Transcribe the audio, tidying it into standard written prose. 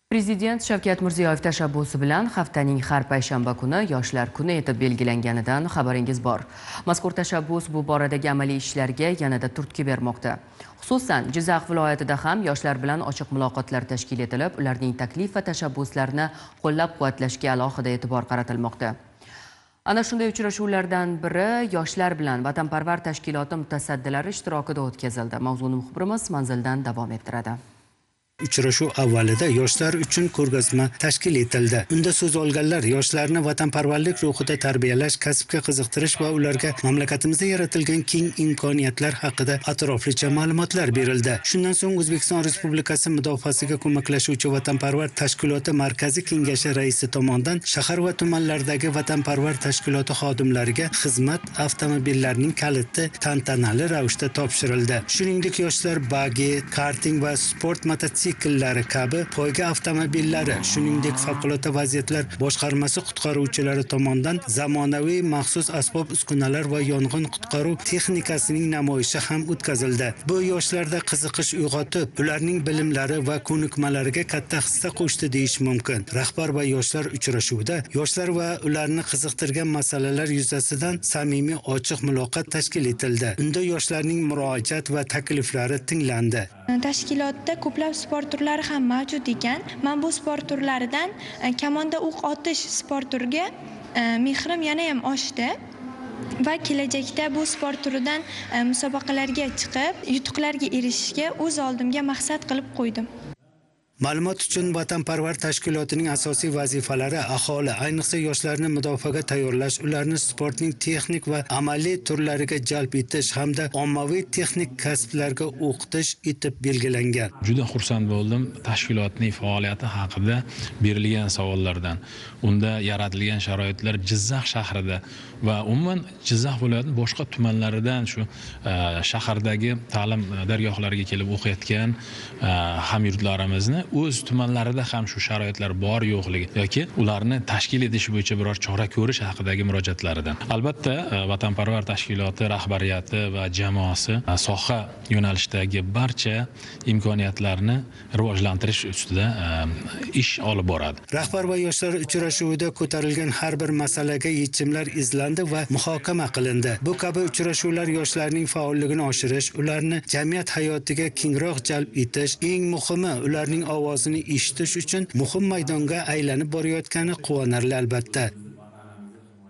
Prezident Shavkat Mirziyoyev tashabbusi bilan haftaning har payshanba kuni Yoshlar kuni etib belgilanganidan xabaringiz bor. Mazkur tashabbus bu boradagi amaliy ishlarga yanada turtki bermoqda. Xususan, Jizzax viloyatida ham yoshlar bilan ochiq muloqotlar tashkil etilib, ularning taklif va tashabbuslarini qo'llab-quvvatlashga alohida e'tibor qaratilmoqda. Ana shunday uchrashuvlardan biri yoshlar bilan vatanparvar tashkiloti mutasaddilari ishtirokida o'tkazildi. Mavzuni muxbirimiz manzildan davom ettiradi. Uchrashuv avvalida yoshlar uchun ko'rgazma tashkil etildi. Unda so'z olganlar yoshlarni vatanparvarlik ruhida tarbiyalash, kasbga qiziqtirish va ularga mamlakatimizda yaratilgan keng imkoniyatlar haqida atroflicha ma'lumotlar berildi. Shundan so'ng O'zbekiston Respublikasi mudofaasiga ko'maklashuvchi vatanparvar tashkiloti Markaziy kengashi raisi tomonidan shahar va tumanlardagi vatanparvar tashkiloti xodimlariga xizmat avtomobillarining kaliti tantanali ravishda topshirildi. Shuningdek, yoshlar bagi, karting va sport mototsikllari kabi poyga avtomobillari, shuningdek favqulodda vaziyatlar boshqarmasi qutqaruvchilari tomonidan zamonaviy maxsus asbob-uskunalar va yong'in qutqaruv texnikasining namoyishi ham o'tkazildi. Bu yoshlarda qiziqish uyg'otib, ularning bilimlari va ko'nikmalariga katta hissa qo'shdi deyish mumkin. Rahbar va yoshlar uchrashuvida yoshlar va ularni qiziqtirgan masalalar yuzasidan samimiy ochiq muloqot tashkil etildi. Unda yoshlarning murojaat va takliflari tinglandi. Tashkilotda ko'plab sport turlari ham mavjud ekan. Men bu sport turlaridan kamonda o'q otish sport turiga mehrim yana ham oshdi. Va kelajakda bu sport turidan musobaqalarga chiqib, yutuqlarga erishishga o'z oldimga maqsad qilib qo'ydim. Ma'lumot uchun vatanparvar tashkilotining asosiy vazifalari aholi, ayniqsa yoshlarni mudofaaga tayyorlash, ularni sportning texnik va amaliy turlariga jalb etish hamda ommaviy texnik kasblarga o'qitish etib belgilangan. Juda xursand bo'ldim tashkilotning faoliyati haqida berilgan savollardan. Unda yaratilgan sharoitlar Jizzax shahrida va umuman Jizzax viloyatining boshqa tumanlaridan shu shahardagi ta'lim dargohlariga kelib o'qiyotgan hamyurtlarimizni o'z tumanlarida ham shu sharoitlar bor yo'qligi yoki ularni tashkil etish bo'yicha biror chora ko'rish haqidagi murojaatlaridan. Albatta, vatanparvar tashkiloti rahbariyati va jamoasi soha yo'nalishdagi barcha imkoniyatlarni rivojlantirish ustida ish olib boradi. Rahbar va yoshlar uchrashuvida ko'tarilgan har bir masalaga yechimlar izlandi va muhokama qilindi. Bu kabi uchrashuvlar yoshlarning faolligini oshirish, ularni jamiyat hayotiga kengroq jalb etish, eng muhimi ularning ovozini eshitish uchun muhim maydonga aylanib borayotgani quvonarli albatta.